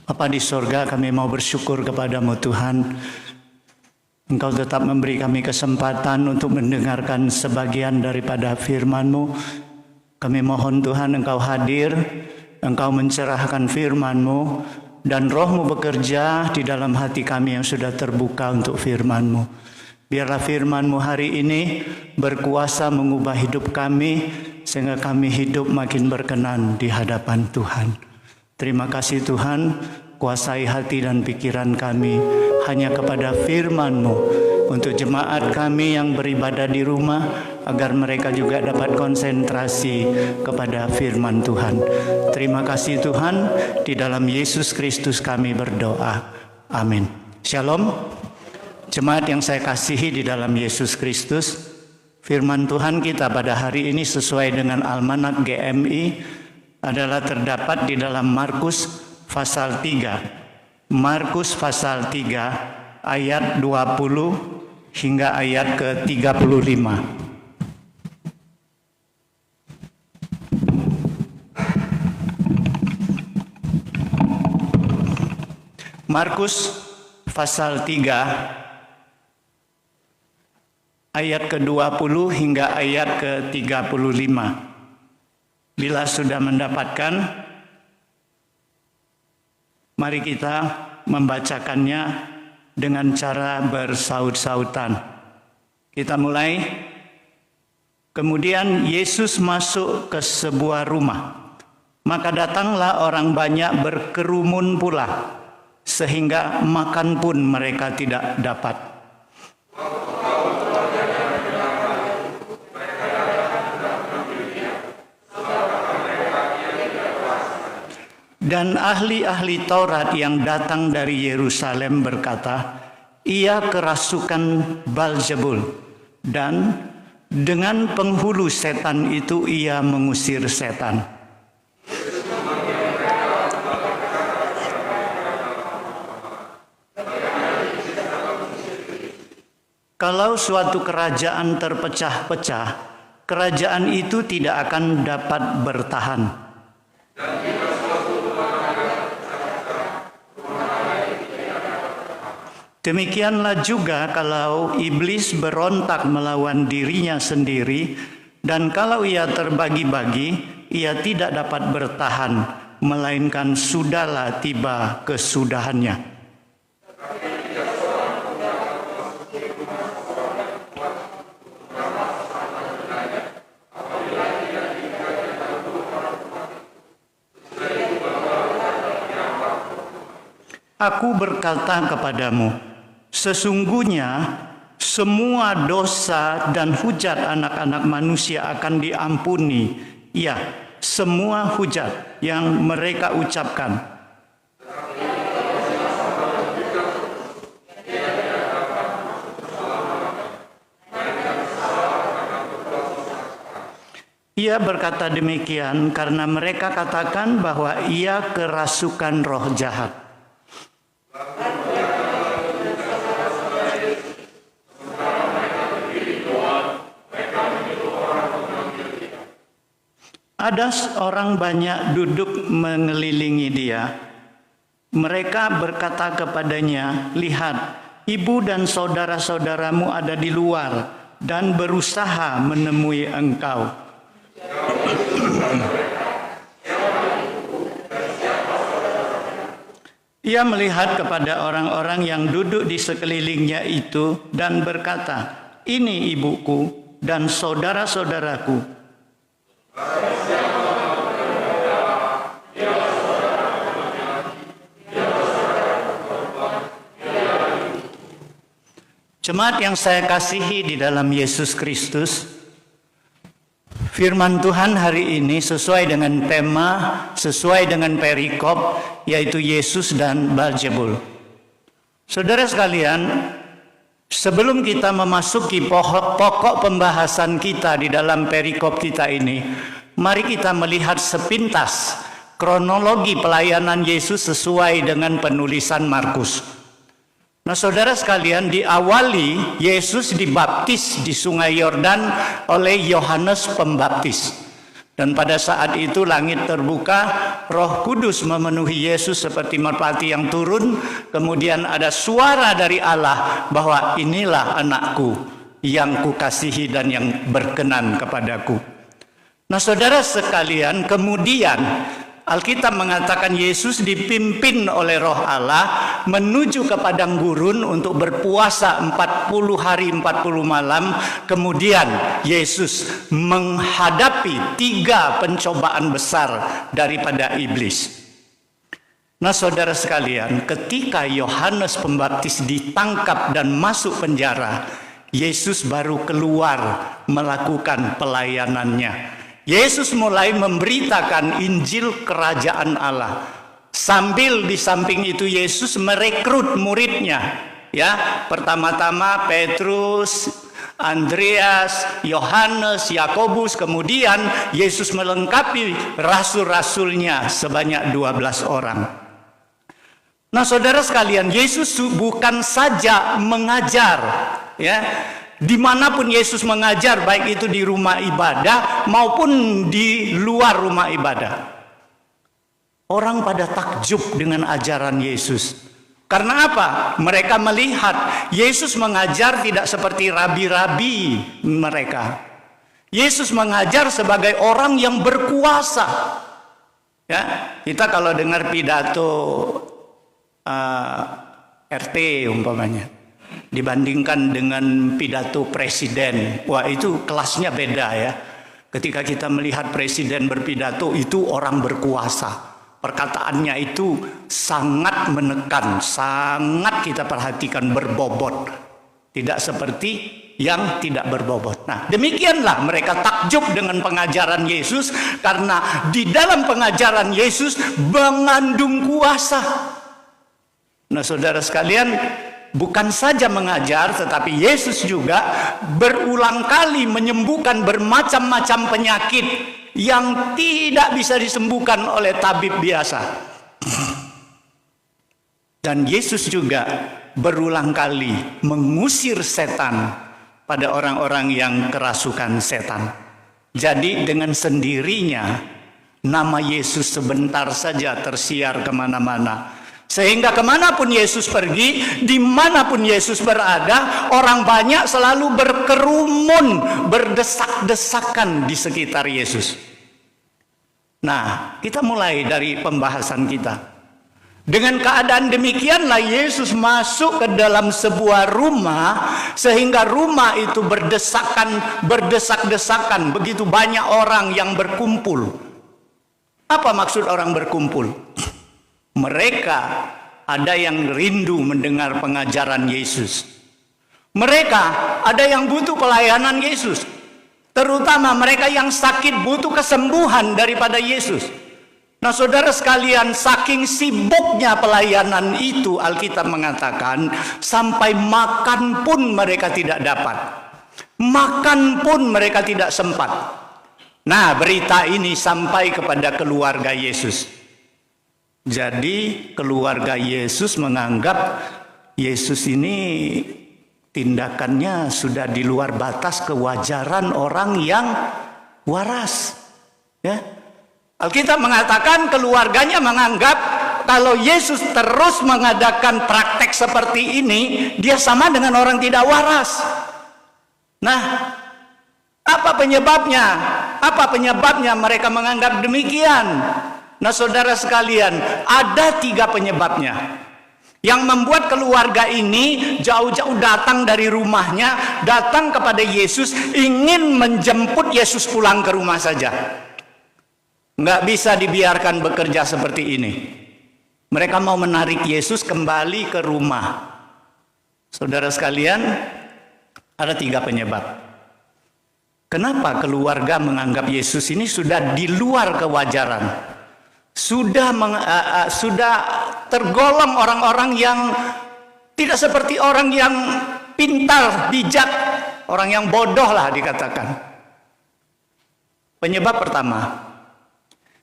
Bapa di sorga, kami mau bersyukur kepadamu Tuhan. Engkau tetap memberi kami kesempatan untuk mendengarkan sebagian daripada firman-Mu. Kami mohon Tuhan Engkau hadir, Engkau mencerahkan firman-Mu, dan Roh-Mu bekerja di dalam hati kami yang sudah terbuka untuk firman-Mu. Biarlah firman-Mu hari ini berkuasa mengubah hidup kami, sehingga kami hidup makin berkenan di hadapan Tuhan. Terima kasih Tuhan, kuasai hati dan pikiran kami hanya kepada firman-Mu untuk jemaat kami yang beribadah di rumah, agar mereka juga dapat konsentrasi kepada firman Tuhan. Terima kasih Tuhan, di dalam Yesus Kristus kami berdoa. Amin. Shalom. Jemaat yang saya kasihi di dalam Yesus Kristus, firman Tuhan kita pada hari ini sesuai dengan Almanak GMI adalah terdapat di dalam Markus pasal 3. Markus pasal 3 ayat 20 hingga ayat ke-35. Markus pasal 3 ayat ke-20 hingga ayat ke-35. Bila sudah mendapatkan, mari kita membacakannya dengan cara bersaut-sautan. Kita mulai. Kemudian Yesus masuk ke sebuah rumah. Maka datanglah orang banyak berkerumun pula, sehingga makan pun mereka tidak dapat. Dan ahli-ahli Taurat yang datang dari Yerusalem berkata, ia kerasukan Beelzebul, dan dengan penghulu setan itu ia mengusir setan. Kalau suatu kerajaan terpecah-pecah, kerajaan itu tidak akan dapat bertahan. Demikianlah juga kalau iblis berontak melawan dirinya sendiri, dan kalau ia terbagi-bagi, ia tidak dapat bertahan, melainkan sudahlah tiba kesudahannya. Aku berkata kepadamu, sesungguhnya semua dosa dan hujat anak-anak manusia akan diampuni. Ya, semua hujat yang mereka ucapkan. Ia berkata demikian karena mereka katakan bahwa ia kerasukan roh jahat. Ada orang banyak duduk mengelilingi dia. Mereka berkata kepadanya, lihat, ibu dan saudara-saudaramu ada di luar dan berusaha menemui engkau. Ia melihat kepada orang-orang yang duduk di sekelilingnya itu dan berkata, ini ibuku dan saudara-saudaraku. Jemaat yang saya kasihi di dalam Yesus Kristus, firman Tuhan hari ini sesuai dengan tema, sesuai dengan perikop, yaitu Yesus dan Beelzebul. Saudara sekalian, sebelum kita memasuki pokok pembahasan kita di dalam perikop kita ini, mari kita melihat sepintas kronologi pelayanan Yesus sesuai dengan penulisan Markus. Nah, saudara sekalian, diawali Yesus dibaptis di Sungai Yordan oleh Yohanes Pembaptis. Dan pada saat itu langit terbuka, Roh Kudus memenuhi Yesus seperti merpati yang turun. Kemudian ada suara dari Allah bahwa inilah anakku yang kukasihi dan yang berkenan kepadaku. Nah saudara sekalian, kemudian Alkitab mengatakan Yesus dipimpin oleh Roh Allah menuju ke padang gurun untuk berpuasa 40 hari 40 malam. Kemudian Yesus menghadapi 3 pencobaan besar daripada iblis. Nah saudara sekalian, ketika Yohanes Pembaptis ditangkap dan masuk penjara, Yesus baru keluar melakukan pelayanannya. Yesus mulai memberitakan Injil Kerajaan Allah. Sambil di samping itu Yesus merekrut muridnya. Ya, pertama-tama Petrus, Andreas, Yohanes, Yakobus, kemudian Yesus melengkapi rasul-rasulnya sebanyak 12 orang. Nah, saudara sekalian, Yesus bukan saja mengajar, ya. Dimanapun Yesus mengajar, baik itu di rumah ibadah maupun di luar rumah ibadah, orang pada takjub dengan ajaran Yesus. Karena apa? Mereka melihat Yesus mengajar tidak seperti rabi-rabi mereka. Yesus mengajar sebagai orang yang berkuasa. Ya, kita kalau dengar pidato RT umpamanya, dibandingkan dengan pidato presiden, wah itu kelasnya beda ya. Ketika kita melihat presiden berpidato, itu orang berkuasa, perkataannya itu sangat menekan, sangat kita perhatikan berbobot, tidak seperti yang tidak berbobot. Nah demikianlah mereka takjub dengan pengajaran Yesus, karena di dalam pengajaran Yesus mengandung kuasa. Nah saudara sekalian, bukan saja mengajar, tetapi Yesus juga berulang kali menyembuhkan bermacam-macam penyakit yang tidak bisa disembuhkan oleh tabib biasa. Dan Yesus juga berulang kali mengusir setan pada orang-orang yang kerasukan setan. Jadi dengan sendirinya nama Yesus sebentar saja tersiar kemana-mana. Sehingga kemanapun Yesus pergi, dimanapun Yesus berada, orang banyak selalu berkerumun, berdesak-desakan di sekitar Yesus. Nah, kita mulai dari pembahasan kita. Dengan keadaan demikianlah Yesus masuk ke dalam sebuah rumah, sehingga rumah itu berdesak-desakan, begitu banyak orang yang berkumpul. Apa maksud orang berkumpul? Mereka ada yang rindu mendengar pengajaran Yesus. Mereka ada yang butuh pelayanan Yesus. Terutama mereka yang sakit butuh kesembuhan daripada Yesus. Nah saudara sekalian, saking sibuknya pelayanan itu, Alkitab mengatakan sampai makan pun mereka tidak dapat. Makan pun mereka tidak sempat. Nah berita ini sampai kepada keluarga Yesus. Jadi keluarga Yesus menganggap Yesus ini tindakannya sudah di luar batas kewajaran orang yang waras. Ya. Alkitab mengatakan keluarganya menganggap kalau Yesus terus mengadakan praktek seperti ini, dia sama dengan orang tidak waras. Nah, apa penyebabnya? Apa penyebabnya mereka menganggap demikian? Nah saudara sekalian, ada 3 penyebabnya yang membuat keluarga ini jauh-jauh datang dari rumahnya, datang kepada Yesus, ingin menjemput Yesus pulang ke rumah saja. Nggak bisa dibiarkan bekerja seperti ini. Mereka mau menarik Yesus kembali ke rumah. Saudara sekalian, ada 3 penyebab. Kenapa keluarga menganggap Yesus ini sudah di luar kewajaran? Sudah tergolong orang-orang yang tidak seperti orang yang pintar, bijak, orang yang bodoh lah dikatakan. Penyebab pertama,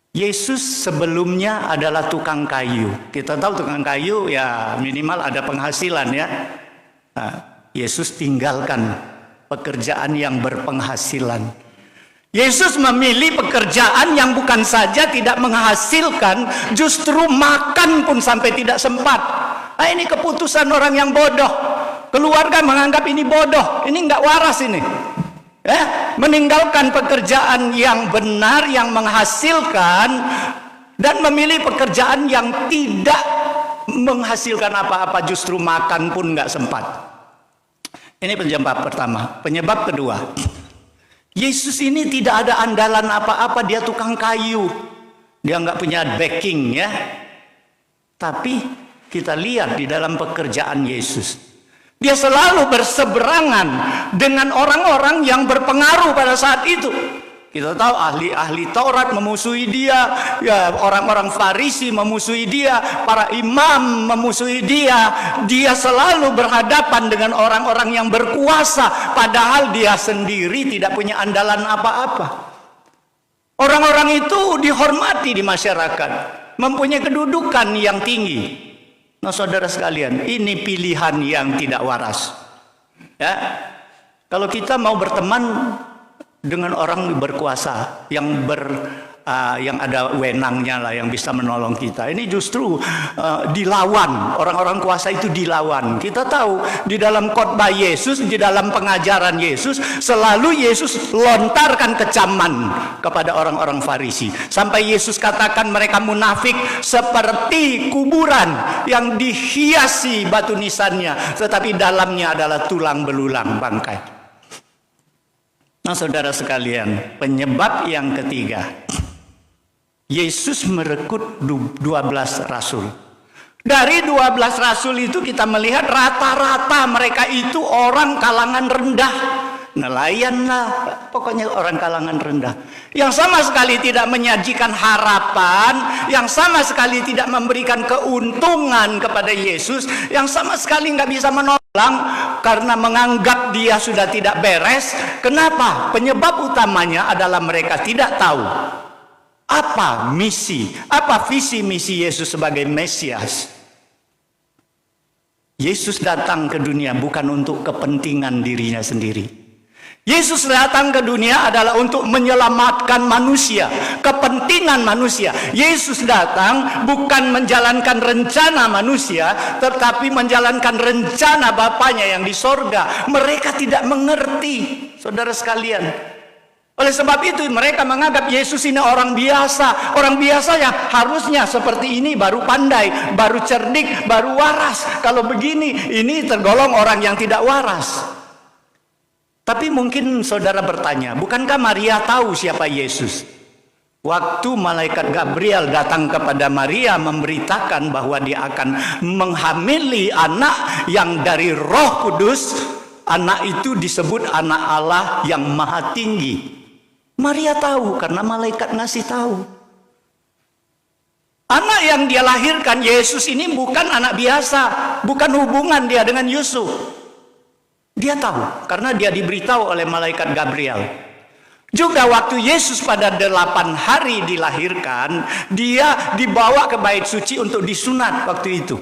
Yesus sebelumnya adalah tukang kayu. Kita tahu tukang kayu ya minimal ada penghasilan ya. Nah, Yesus tinggalkan pekerjaan yang berpenghasilan. Yesus memilih pekerjaan yang bukan saja tidak menghasilkan, justru makan pun sampai tidak sempat. Nah, ini keputusan orang yang bodoh. Keluarga menganggap ini bodoh, ini nggak waras ini. Meninggalkan pekerjaan yang benar, yang menghasilkan, dan memilih pekerjaan yang tidak menghasilkan apa-apa, justru makan pun nggak sempat. Ini penyebab pertama. Penyebab kedua, Yesus ini tidak ada andalan apa-apa, dia tukang kayu. Dia nggak punya backing ya. Tapi kita lihat di dalam pekerjaan Yesus, dia selalu berseberangan dengan orang-orang yang berpengaruh pada saat itu. Kita tahu ahli-ahli Taurat memusuhi dia, ya, orang-orang Farisi memusuhi dia, para imam memusuhi dia. Dia selalu berhadapan dengan orang-orang yang berkuasa, padahal dia sendiri tidak punya andalan apa-apa. Orang-orang itu dihormati di masyarakat, mempunyai kedudukan yang tinggi. Nah, saudara sekalian, ini pilihan yang tidak waras. Ya, kalau kita mau berteman dengan orang berkuasa yang ada wenangnya lah, yang bisa menolong kita, ini justru dilawan. Orang-orang kuasa itu dilawan. Kita tahu di dalam khotbah Yesus, di dalam pengajaran Yesus, selalu Yesus lontarkan kecaman kepada orang-orang Farisi, sampai Yesus katakan mereka munafik seperti kuburan yang dihiasi batu nisannya, tetapi dalamnya adalah tulang belulang bangkai. Nah, saudara sekalian, penyebab yang ketiga, Yesus merekrut 12 rasul. Dari 12 rasul itu kita melihat rata-rata mereka itu orang kalangan rendah. Nelayan lah, pokoknya orang kalangan rendah. Yang sama sekali tidak menyajikan harapan, yang sama sekali tidak memberikan keuntungan kepada Yesus, yang sama sekali nggak bisa menolong karena menganggap dia sudah tidak beres. Kenapa? Penyebab utamanya adalah mereka tidak tahu apa misi, apa visi misi Yesus sebagai Mesias. Yesus datang ke dunia bukan untuk kepentingan dirinya sendiri. Yesus datang ke dunia adalah untuk menyelamatkan manusia, kepentingan manusia. Yesus datang bukan menjalankan rencana manusia, tetapi menjalankan rencana Bapaknya yang di sorga. Mereka tidak mengerti, saudara sekalian. Oleh sebab itu mereka menganggap Yesus ini orang biasa. Orang biasa yang harusnya seperti ini baru pandai, baru cerdik, baru waras. Kalau begini, ini tergolong orang yang tidak waras. Tapi mungkin saudara bertanya, bukankah Maria tahu siapa Yesus? Waktu malaikat Gabriel datang kepada Maria memberitakan bahwa dia akan menghamili anak yang dari Roh Kudus, anak itu disebut anak Allah yang maha tinggi. Maria tahu karena malaikat ngasih tahu. Anak yang dia lahirkan, Yesus ini bukan anak biasa, bukan hubungan dia dengan Yusuf. Dia tahu karena dia diberitahu oleh malaikat Gabriel. Juga waktu Yesus pada 8 hari dilahirkan, dia dibawa ke bait suci untuk disunat waktu itu.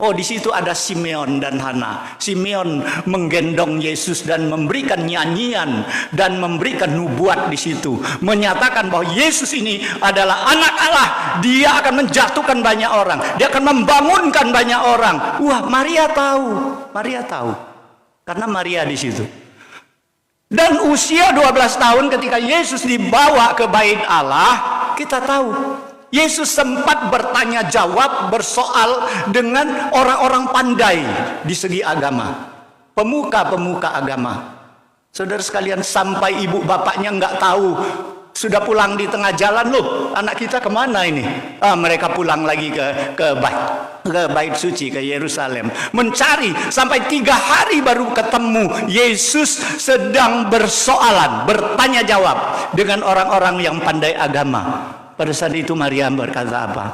Oh, di situ ada Simeon dan Hana. Simeon menggendong Yesus dan memberikan nyanyian dan memberikan nubuat di situ, menyatakan bahwa Yesus ini adalah anak Allah. Dia akan menjatuhkan banyak orang, dia akan membangunkan banyak orang. Wah, Maria tahu. Maria tahu. Karena Maria di situ. Dan usia 12 tahun ketika Yesus dibawa ke bait Allah, kita tahu Yesus sempat bertanya jawab, bersoal dengan orang-orang pandai di segi agama, pemuka-pemuka agama. Saudara sekalian, sampai ibu bapaknya nggak tahu, sudah pulang di tengah jalan, loh anak kita kemana ini? Mereka pulang lagi ke bait suci, ke Yerusalem, mencari sampai 3 hari baru ketemu. Yesus sedang bersoalan, bertanya jawab dengan orang-orang yang pandai agama. Pada saat itu Maria berkata apa?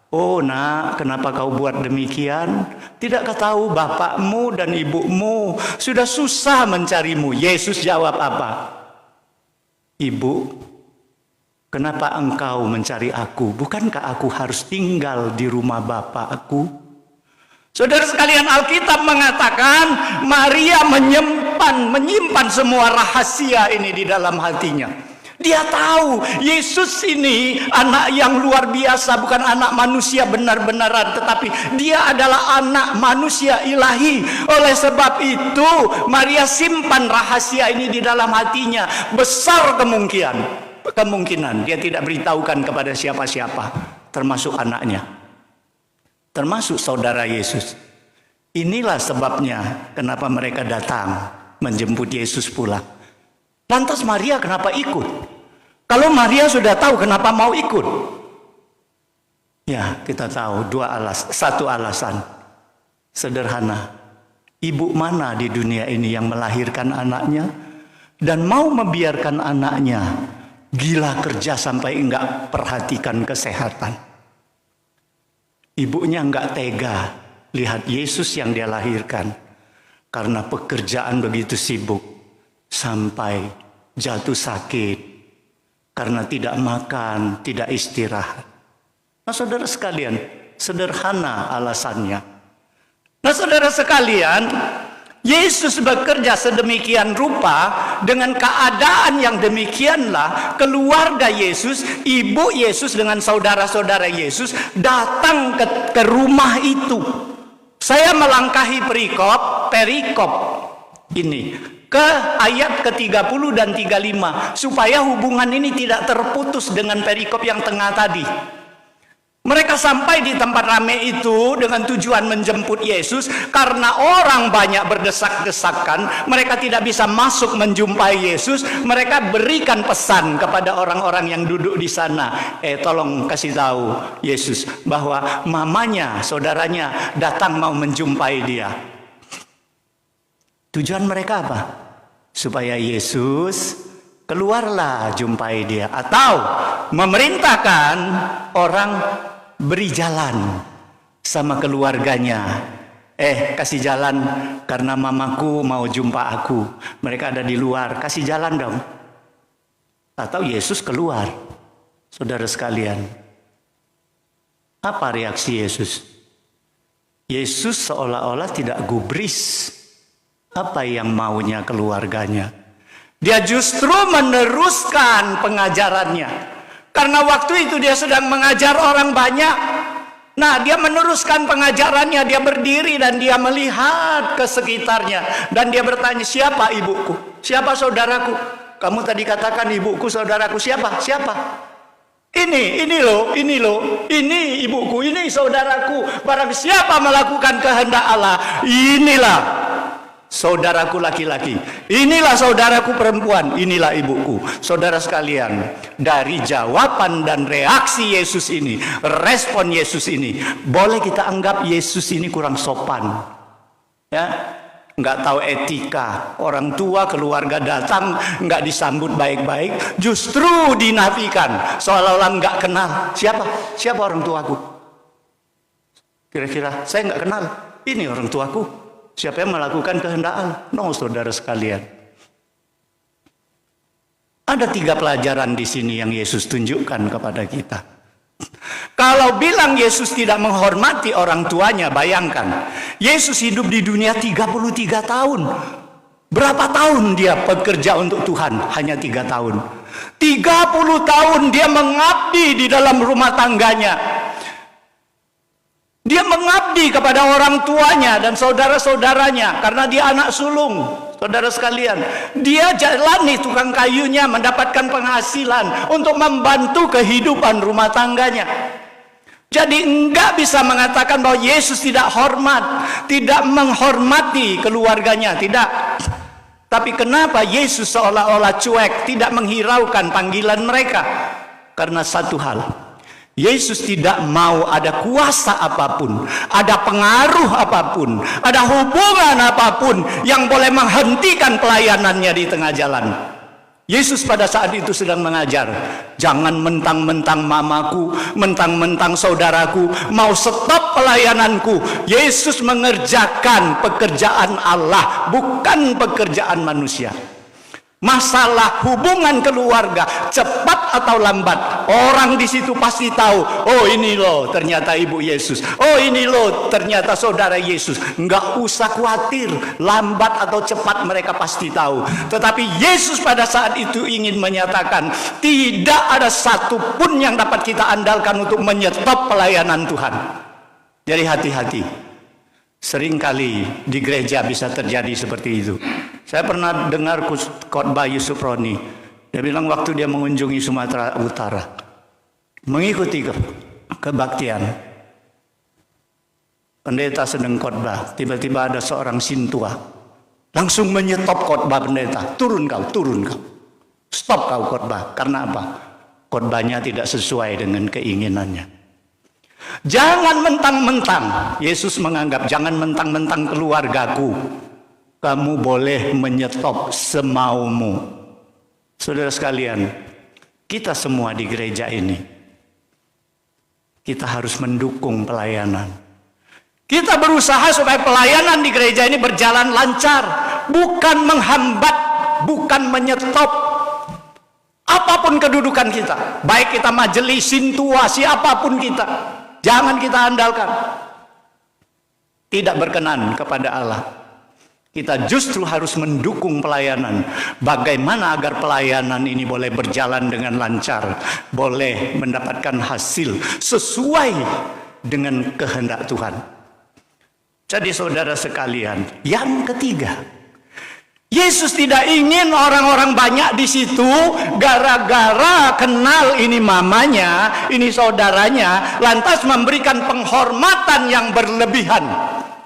Oh nak, kenapa kau buat demikian? Tidakkah tahu bapakmu dan ibumu sudah susah mencarimu? Yesus jawab apa? Ibu, kenapa engkau mencari aku? Bukankah aku harus tinggal di rumah bapakku? Saudara sekalian, Alkitab mengatakan Maria menyimpan semua rahasia ini di dalam hatinya. Dia tahu Yesus ini anak yang luar biasa, bukan anak manusia benar-benaran, tetapi dia adalah anak manusia ilahi. Oleh sebab itu Maria simpan rahasia ini di dalam hatinya. Besar kemungkinan dia tidak beritahukan kepada siapa-siapa, termasuk anaknya, termasuk saudara Yesus. Inilah sebabnya kenapa mereka datang menjemput Yesus pulang. Lantas Maria kenapa ikut? Kalau Maria sudah tahu, kenapa mau ikut? Ya, kita tahu satu alasan sederhana. Ibu mana di dunia ini yang melahirkan anaknya dan mau membiarkan anaknya gila kerja sampai enggak perhatikan kesehatan? Ibunya enggak tega lihat Yesus yang dia lahirkan karena pekerjaan begitu sibuk sampai jatuh sakit karena tidak makan, tidak istirahat. Nah, saudara sekalian, sederhana alasannya. Nah, saudara sekalian, Yesus bekerja sedemikian rupa, dengan keadaan yang demikianlah keluarga Yesus, ibu Yesus dengan saudara-saudara Yesus datang ke rumah itu. Saya melangkahi perikop ini ke ayat ke-30 dan 35 supaya hubungan ini tidak terputus dengan perikop yang tengah tadi. Mereka sampai di tempat ramai itu dengan tujuan menjemput Yesus karena orang banyak berdesak-desakan. Mereka tidak bisa masuk menjumpai Yesus. Mereka berikan pesan kepada orang-orang yang duduk di sana. Tolong kasih tahu Yesus bahwa mamanya, saudaranya datang mau menjumpai dia. Tujuan mereka apa? Supaya Yesus keluarlah jumpai dia, atau memerintahkan orang beri jalan sama keluarganya. Kasih jalan karena mamaku mau jumpa aku. Mereka ada di luar, kasih jalan dong. Atau Yesus keluar. Saudara sekalian, apa reaksi Yesus? Yesus seolah-olah tidak gubris apa yang maunya keluarganya. Dia justru meneruskan pengajarannya. Karena waktu itu dia sedang mengajar orang banyak. Nah, dia meneruskan pengajarannya. Dia berdiri dan dia melihat ke sekitarnya. Dan dia bertanya, siapa ibuku? Siapa saudaraku? Kamu tadi katakan ibuku, saudaraku. Siapa? Ini loh. Ini ibuku, ini saudaraku. Barang siapa melakukan kehendak Allah, inilah saudaraku laki-laki, inilah saudaraku perempuan, inilah ibuku. Saudara sekalian, dari jawaban dan reaksi Yesus ini, respon Yesus ini, boleh kita anggap Yesus ini kurang sopan, ya, nggak tahu etika. Orang tua keluarga datang nggak disambut baik-baik, justru dinafikan, seolah-olah nggak kenal. Siapa orang tuaku? Kira-kira saya nggak kenal. Ini orang tuaku. Siapa yang melakukan kehendak Allah? No, saudara sekalian. Ada 3 pelajaran di sini yang Yesus tunjukkan kepada kita. Kalau bilang Yesus tidak menghormati orang tuanya, bayangkan. Yesus hidup di dunia 33 tahun. Berapa tahun dia bekerja untuk Tuhan? Hanya 3 tahun. 30 tahun dia mengabdi di dalam rumah tangganya. Dia mengabdi kepada orang tuanya dan saudara-saudaranya karena dia anak sulung. Saudara sekalian, dia jalani tukang kayunya, mendapatkan penghasilan untuk membantu kehidupan rumah tangganya. Jadi enggak bisa mengatakan bahwa Yesus tidak hormat, tidak menghormati keluarganya, tidak. Tapi kenapa Yesus seolah-olah cuek, tidak menghiraukan panggilan mereka? Karena satu hal, Yesus tidak mau ada kuasa apapun, ada pengaruh apapun, ada hubungan apapun yang boleh menghentikan pelayanannya di tengah jalan. Yesus pada saat itu sedang mengajar, jangan mentang-mentang mamaku, mentang-mentang saudaraku mau stop pelayananku. Yesus mengerjakan pekerjaan Allah, bukan pekerjaan manusia. Masalah hubungan keluarga, cepat atau lambat, orang di situ pasti tahu, oh ini loh ternyata Ibu Yesus, oh ini loh ternyata saudara Yesus. Enggak usah khawatir, lambat atau cepat mereka pasti tahu. Tetapi Yesus pada saat itu ingin menyatakan, tidak ada satupun yang dapat kita andalkan untuk menyetop pelayanan Tuhan. Jadi hati-hati. Seringkali di gereja bisa terjadi seperti itu. Saya pernah dengar khotbah Yusuf Roni. Dia bilang waktu dia mengunjungi Sumatera Utara, mengikuti kebaktian, pendeta sedang khotbah, tiba-tiba ada seorang sintua, langsung menyetop khotbah pendeta. Turun kau, stop kau khotbah. Karena apa? Khotbahnya tidak sesuai dengan keinginannya. Jangan mentang-mentang, Yesus menganggap, jangan mentang-mentang keluargaku, kamu boleh menyetop semaumu. Saudara sekalian, kita semua di gereja ini, kita harus mendukung pelayanan. Kita berusaha supaya pelayanan di gereja ini berjalan lancar, bukan menghambat, bukan menyetop. Apapun kedudukan kita, baik kita majelis, sintua, siapapun kita, jangan kita andalkan. Tidak berkenan kepada Allah. Kita justru harus mendukung pelayanan. Bagaimana agar pelayanan ini boleh berjalan dengan lancar, boleh mendapatkan hasil sesuai dengan kehendak Tuhan. Jadi saudara sekalian, yang ketiga, Yesus tidak ingin orang-orang banyak di situ gara-gara kenal ini mamanya, ini saudaranya, lantas memberikan penghormatan yang berlebihan,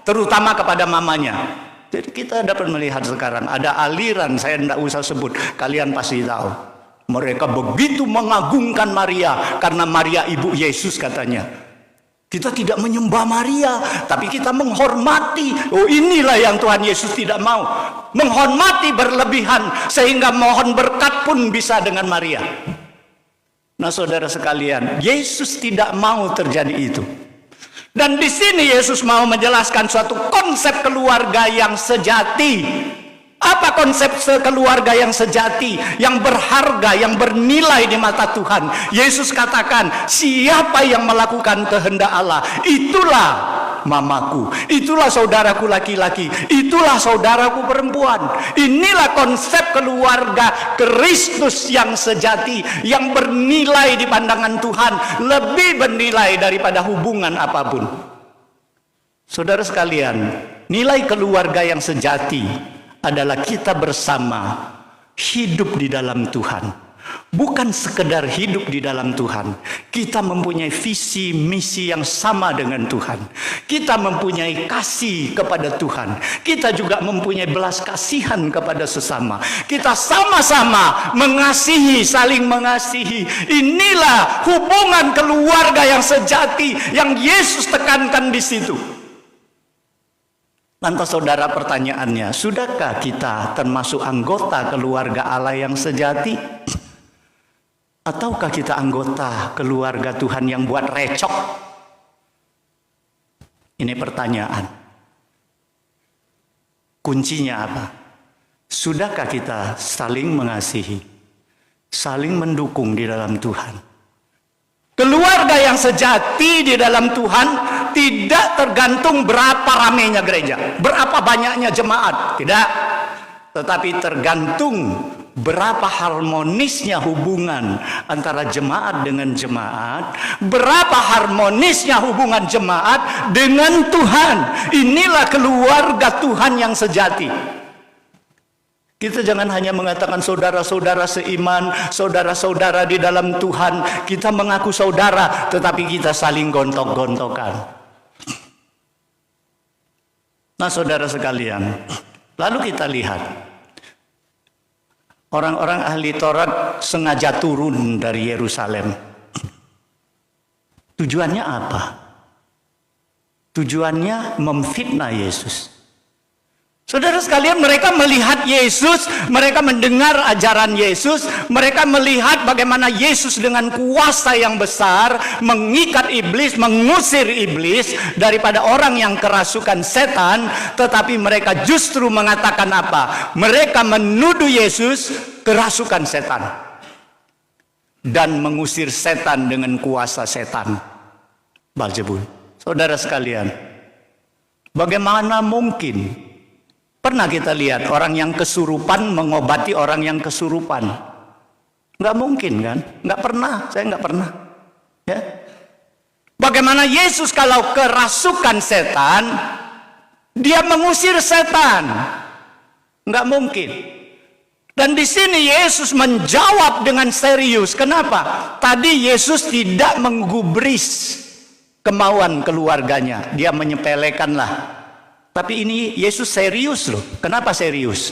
terutama kepada mamanya. Jadi kita dapat melihat sekarang ada aliran, saya tidak usah sebut, kalian pasti tahu. Mereka begitu mengagungkan Maria karena Maria ibu Yesus katanya. Kita tidak menyembah Maria, tapi kita menghormati. Oh, inilah yang Tuhan Yesus tidak mau. Menghormati berlebihan sehingga mohon berkat pun bisa dengan Maria. Nah, saudara sekalian, Yesus tidak mau terjadi itu. Dan di sini Yesus mau menjelaskan suatu konsep keluarga yang sejati. Apa konsep keluarga yang sejati, yang berharga, yang bernilai di mata Tuhan? Yesus katakan, siapa yang melakukan kehendak Allah, itulah mamaku, itulah saudaraku laki-laki, itulah saudaraku perempuan. Inilah konsep keluarga Kristus yang sejati, yang bernilai di pandangan Tuhan, lebih bernilai daripada hubungan apapun. Saudara sekalian, nilai keluarga yang sejati adalah kita bersama hidup di dalam Tuhan. Bukan sekedar hidup di dalam Tuhan, kita mempunyai visi misi yang sama dengan Tuhan. Kita mempunyai kasih kepada Tuhan. Kita juga mempunyai belas kasihan kepada sesama. Kita sama-sama mengasihi, saling mengasihi. Inilah hubungan keluarga yang sejati yang Yesus tekankan di situ. Lantas saudara, pertanyaannya, sudahkah kita termasuk anggota keluarga Allah yang sejati? Ataukah kita anggota keluarga Tuhan yang buat recok? Ini pertanyaan. Kuncinya apa? Sudahkah kita saling mengasihi, saling mendukung di dalam Tuhan? Keluarga yang sejati di dalam Tuhan tidak tergantung berapa ramainya gereja, berapa banyaknya jemaat, tidak. Tetapi tergantung berapa harmonisnya hubungan antara jemaat dengan jemaat, berapa harmonisnya hubungan jemaat dengan Tuhan. Inilah keluarga Tuhan yang sejati. Kita jangan hanya mengatakan saudara-saudara seiman, saudara-saudara di dalam Tuhan. Kita mengaku saudara, tetapi kita saling gontok-gontokan. Nah, saudara sekalian, lalu kita lihat orang-orang ahli Taurat sengaja turun dari Yerusalem. Tujuannya apa? Tujuannya memfitnah Yesus. Saudara sekalian, mereka melihat Yesus, mereka mendengar ajaran Yesus, mereka melihat bagaimana Yesus dengan kuasa yang besar mengikat iblis, mengusir iblis daripada orang yang kerasukan setan. Tetapi mereka justru mengatakan apa? Mereka menuduh Yesus kerasukan setan dan mengusir setan dengan kuasa setan Beelzebul. Saudara sekalian, bagaimana mungkin? Pernah kita lihat orang yang kesurupan mengobati orang yang kesurupan? Nggak mungkin kan? Nggak pernah, saya nggak pernah. Ya. Bagaimana Yesus kalau kerasukan setan, dia mengusir setan? Nggak mungkin. Dan di sini Yesus menjawab dengan serius. Kenapa? Tadi Yesus tidak menggubris kemauan keluarganya, dia menyepelekanlah. Tapi ini Yesus serius loh. Kenapa serius?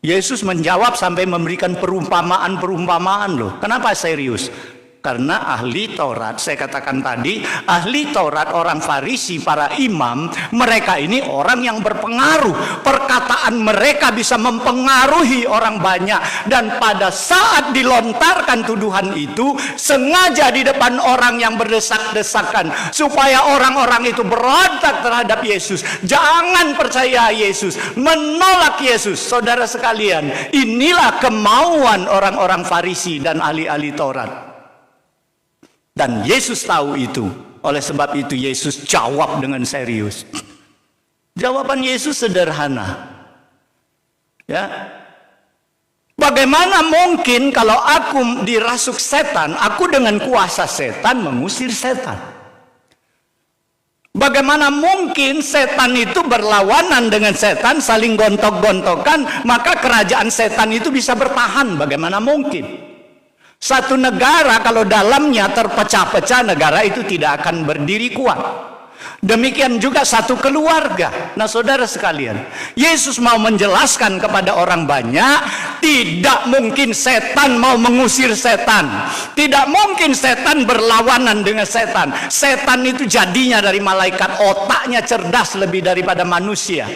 Yesus menjawab sampai memberikan perumpamaan-perumpamaan loh. Kenapa serius? Karena ahli Taurat, saya katakan tadi, ahli Taurat, orang Farisi, para imam, mereka ini orang yang berpengaruh. Perkataan mereka bisa mempengaruhi orang banyak. Dan pada saat dilontarkan tuduhan itu, sengaja di depan orang yang berdesak-desakan, supaya orang-orang itu berontak terhadap Yesus. Jangan percaya Yesus, menolak Yesus. Saudara sekalian, inilah kemauan orang-orang Farisi dan ahli-ahli Taurat. Dan Yesus tahu itu. Oleh sebab itu Yesus jawab dengan serius. Jawaban Yesus sederhana. Ya. Bagaimana mungkin kalau aku dirasuk setan, aku dengan kuasa setan mengusir setan? Bagaimana mungkin setan itu berlawanan dengan setan, saling gontok-gontokan, maka kerajaan setan itu bisa bertahan? Bagaimana mungkin? Satu negara kalau dalamnya terpecah-pecah, negara itu tidak akan berdiri kuat. Demikian juga satu keluarga. Nah saudara sekalian, Yesus mau menjelaskan kepada orang banyak, tidak mungkin setan mau mengusir setan. Tidak mungkin setan berlawanan dengan setan. Setan itu jadinya dari malaikat, otaknya cerdas lebih daripada manusia.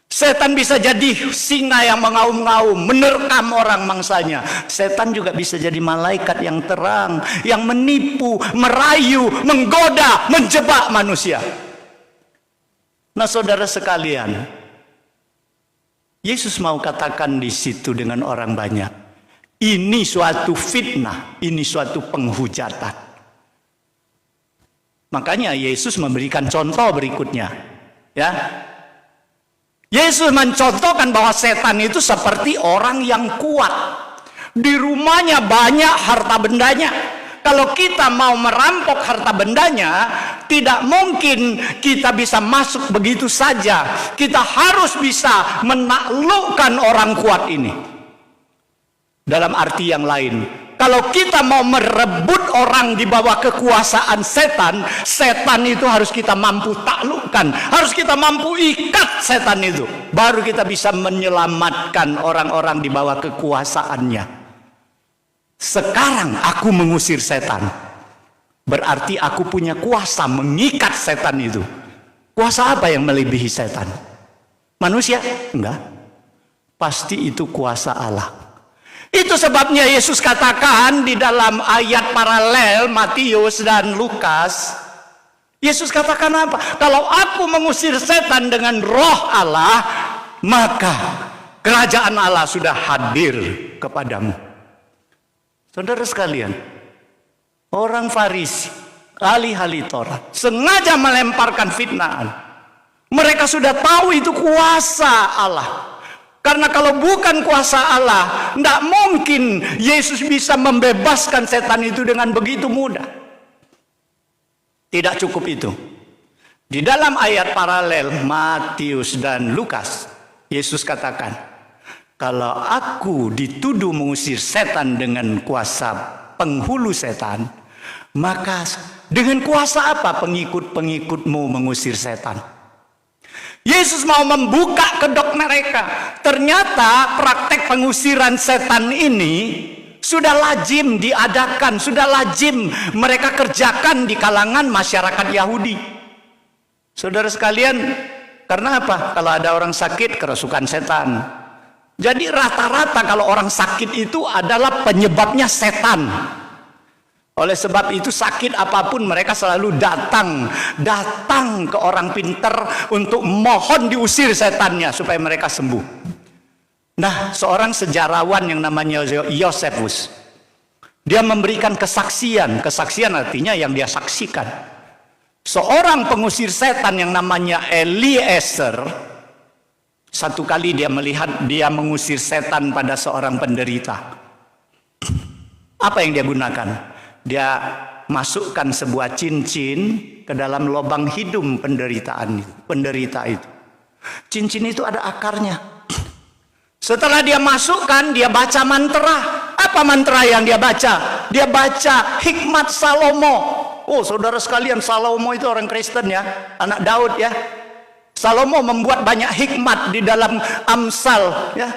Setan bisa jadi singa yang mengaum-ngaum, menerkam orang mangsanya. Setan juga bisa jadi malaikat yang terang, yang menipu, merayu, menggoda, menjebak manusia. Nah saudara sekalian, Yesus mau katakan di situ dengan orang banyak, ini suatu fitnah, ini suatu penghujatan. Makanya Yesus memberikan contoh berikutnya, ya. Yesus mencontohkan bahwa setan itu seperti orang yang kuat. Di rumahnya banyak harta bendanya. Kalau kita mau merampok harta bendanya, tidak mungkin kita bisa masuk begitu saja. Kita harus bisa menaklukkan orang kuat ini. Dalam arti yang lain, kalau kita mau merebut orang di bawah kekuasaan setan, setan itu harus kita mampu taklukkan, harus kita mampu ikat setan itu. Baru kita bisa menyelamatkan orang-orang di bawah kekuasaannya. Sekarang aku mengusir setan, berarti aku punya kuasa mengikat setan itu. Kuasa apa yang melebihi setan? Manusia? Enggak. Pasti itu kuasa Allah. Itu sebabnya Yesus katakan di dalam ayat paralel Matius dan Lukas, Yesus katakan apa? Kalau aku mengusir setan dengan roh Allah, maka kerajaan Allah sudah hadir kepadamu. Saudara sekalian, orang Farisi, ahli-ahli Taurat, sengaja melemparkan fitnaan. Mereka sudah tahu itu kuasa Allah. Karena kalau bukan kuasa Allah, tidak mungkin Yesus bisa membebaskan setan itu dengan begitu mudah. Tidak cukup itu. Di dalam ayat paralel Matius dan Lukas, Yesus katakan, kalau aku dituduh mengusir setan dengan kuasa penghulu setan, maka dengan kuasa apa pengikut-pengikutmu mengusir setan? Yesus mau membuka kedok mereka. Ternyata praktek pengusiran setan ini sudah lazim diadakan, sudah lazim mereka kerjakan di kalangan masyarakat Yahudi. Saudara sekalian, Karena apa? Kalau ada orang sakit, kerasukan setan. Jadi rata-rata kalau orang sakit itu adalah penyebabnya setan. Oleh sebab itu sakit apapun mereka selalu datang ke orang pintar untuk mohon diusir setannya supaya mereka sembuh. Nah, seorang sejarawan yang namanya Yosefus, dia memberikan kesaksian artinya yang dia saksikan. Seorang pengusir setan yang namanya Eliezer, satu kali dia melihat dia mengusir setan pada seorang penderita. Apa yang dia gunakan? Dia masukkan sebuah cincin ke dalam lubang hidung penderita itu. Cincin itu ada akarnya. Setelah dia masukkan, dia baca mantra. Apa mantra yang dia baca? Dia baca hikmat Salomo. Oh, saudara sekalian, Salomo itu orang Kristen ya, anak Daud ya. Salomo membuat banyak hikmat di dalam Amsal ya.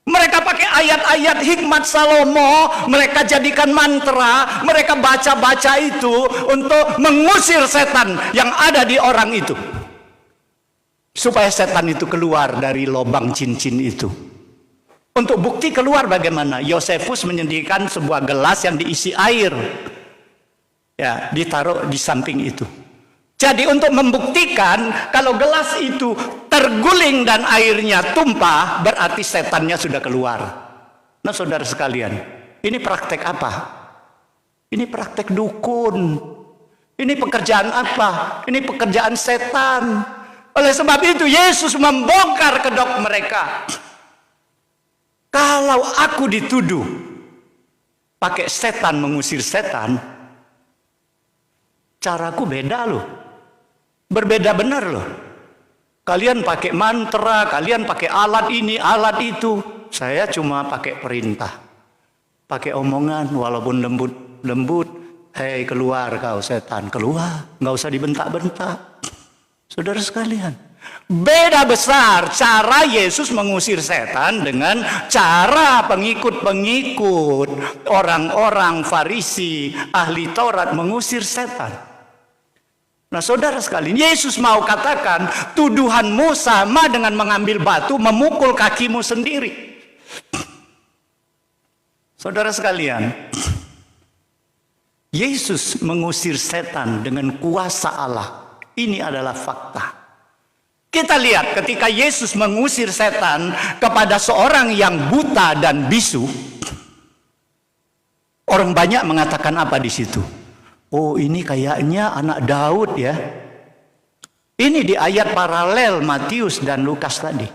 Mereka pakai ayat-ayat hikmat Salomo, mereka jadikan mantra, mereka baca-baca itu untuk mengusir setan yang ada di orang itu. Supaya setan itu keluar dari lubang cincin itu. Untuk bukti keluar bagaimana? Yosefus menyediakan sebuah gelas yang diisi air. Ya, ditaruh di samping itu. Jadi untuk membuktikan kalau gelas itu terguling dan airnya tumpah, berarti setannya sudah keluar. Nah, saudara sekalian, ini praktek apa? Ini praktek dukun. Ini pekerjaan apa? Ini pekerjaan setan. Oleh sebab itu Yesus membongkar kedok mereka. Kalau aku dituduh pakai setan mengusir setan, caraku beda loh. Berbeda benar loh. Kalian pakai mantra, kalian pakai alat ini, alat itu. Saya cuma pakai perintah. Pakai omongan walaupun lembut. Hei, keluar kau setan, keluar. Nggak usah dibentak-bentak. Saudara sekalian, beda besar cara Yesus mengusir setan dengan cara pengikut-pengikut orang-orang Farisi, ahli Taurat mengusir setan. Nah, saudara sekalian, Yesus mau katakan tuduhanmu sama dengan mengambil batu memukul kakimu sendiri. Saudara sekalian, Yesus mengusir setan dengan kuasa Allah. Ini adalah fakta. Kita lihat ketika Yesus mengusir setan kepada seorang yang buta dan bisu, orang banyak mengatakan apa di situ? Oh, ini kayaknya anak Daud ya. Ini di ayat paralel Matius dan Lukas tadi.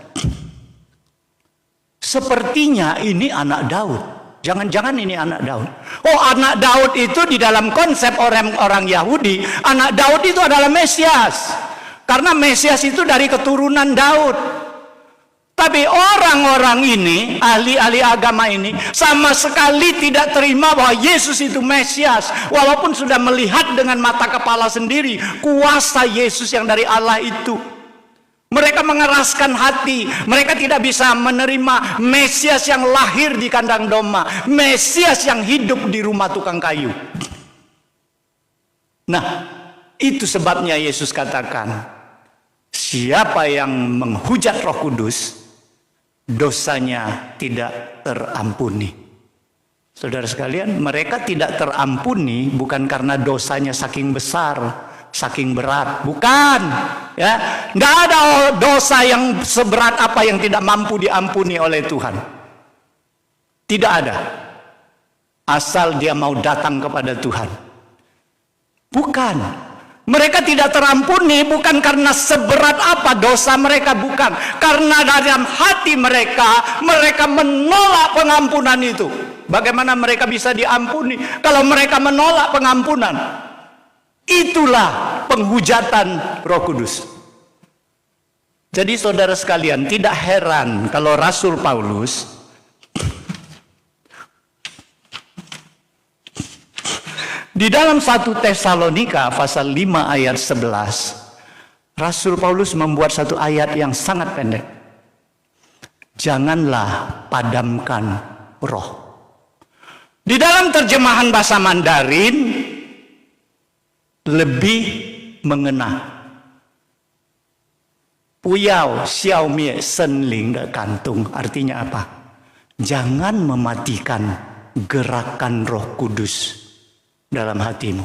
Sepertinya ini anak Daud. Jangan-jangan ini anak Daud. Oh, anak Daud itu di dalam konsep orang Yahudi, anak Daud itu adalah Mesias. Karena Mesias itu dari keturunan Daud. Tapi orang-orang ini, ahli-ahli agama ini, sama sekali tidak terima bahwa Yesus itu Mesias. Walaupun sudah melihat dengan mata kepala sendiri kuasa Yesus yang dari Allah itu. Mereka mengeraskan hati. Mereka tidak bisa menerima Mesias yang lahir di kandang domba, Mesias yang hidup di rumah tukang kayu. Nah, itu sebabnya Yesus katakan, siapa yang menghujat Roh Kudus, dosanya tidak terampuni. Saudara sekalian, mereka tidak terampuni bukan karena dosanya saking besar, saking berat, bukan ya. Nggak ada dosa yang seberat apa yang tidak mampu diampuni oleh Tuhan. Tidak ada, asal dia mau datang kepada Tuhan. Bukan, mereka tidak terampuni bukan karena seberat apa dosa mereka, bukan, karena dalam hati mereka menolak pengampunan itu. Bagaimana mereka bisa diampuni kalau mereka menolak pengampunan? Itulah penghujatan Roh Kudus. Jadi saudara sekalian, tidak heran kalau Rasul Paulus di dalam 1 Tesalonika pasal 5 ayat 11, Rasul Paulus membuat satu ayat yang sangat pendek. Janganlah padamkan roh. Di dalam terjemahan bahasa Mandarin lebih mengena. Puyao xiao mie senling de kantung. Artinya apa? Jangan mematikan gerakan Roh Kudus dalam hatimu.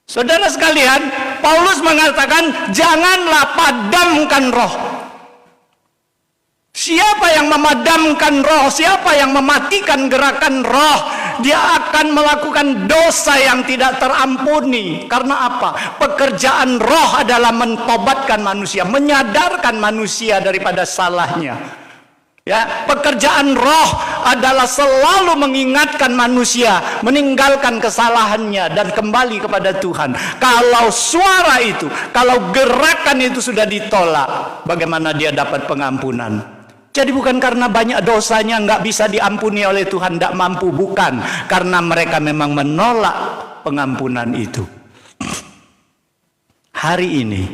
Saudara sekalian, Paulus mengatakan janganlah padamkan roh. Siapa yang memadamkan roh, siapa yang mematikan gerakan roh, dia akan melakukan dosa yang tidak terampuni. Karena apa? Pekerjaan roh adalah mentobatkan manusia, menyadarkan manusia daripada salahnya. Ya, pekerjaan roh adalah selalu mengingatkan manusia meninggalkan kesalahannya dan kembali kepada Tuhan. Kalau suara itu, kalau gerakan itu sudah ditolak, bagaimana dia dapat pengampunan? Jadi bukan karena banyak dosanya nggak bisa diampuni oleh Tuhan, nggak mampu, bukan. Karena mereka memang menolak pengampunan itu. Hari ini,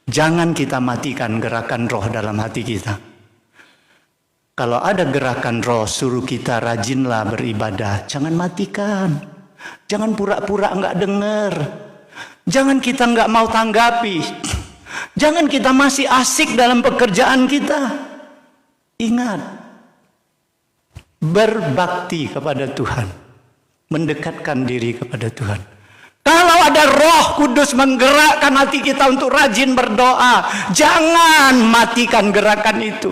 jangan kita matikan gerakan roh dalam hati kita. Kalau ada gerakan roh suruh kita rajinlah beribadah, jangan matikan. Jangan pura-pura nggak dengar. Jangan kita nggak mau tanggapi. Jangan kita masih asik dalam pekerjaan kita. Ingat, berbakti kepada Tuhan, mendekatkan diri kepada Tuhan. Kalau ada Roh Kudus menggerakkan hati kita untuk rajin berdoa, jangan matikan gerakan itu.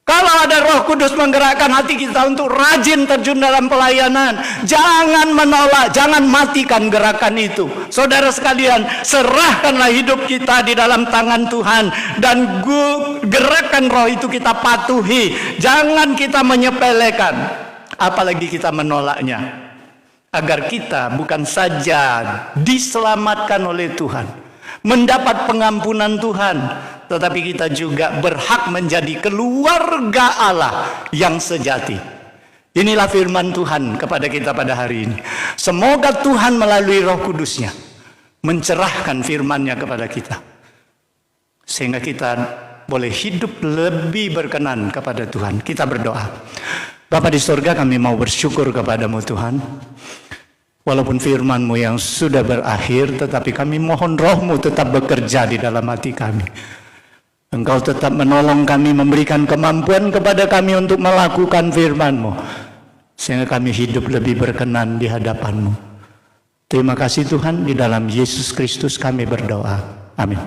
Kalau ada Roh Kudus menggerakkan hati kita untuk rajin terjun dalam pelayanan, jangan menolak, jangan matikan gerakan itu. Saudara sekalian, serahkanlah hidup kita di dalam tangan Tuhan, dan gerakan roh itu kita patuhi. Jangan kita menyepelekan, apalagi kita menolaknya. Agar kita bukan saja diselamatkan oleh Tuhan, mendapat pengampunan Tuhan, tetapi kita juga berhak menjadi keluarga Allah yang sejati. Inilah firman Tuhan kepada kita pada hari ini. Semoga Tuhan melalui Roh Kudusnya mencerahkan firman-Nya kepada kita, sehingga kita boleh hidup lebih berkenan kepada Tuhan. Kita berdoa. Bapa di surga, kami mau bersyukur kepadamu Tuhan. Walaupun firman-Mu yang sudah berakhir, tetapi kami mohon Roh-Mu tetap bekerja di dalam hati kami. Engkau tetap menolong kami, memberikan kemampuan kepada kami untuk melakukan firman-Mu, sehingga kami hidup lebih berkenan di hadapan-Mu. Terima kasih Tuhan, di dalam Yesus Kristus kami berdoa. Amin.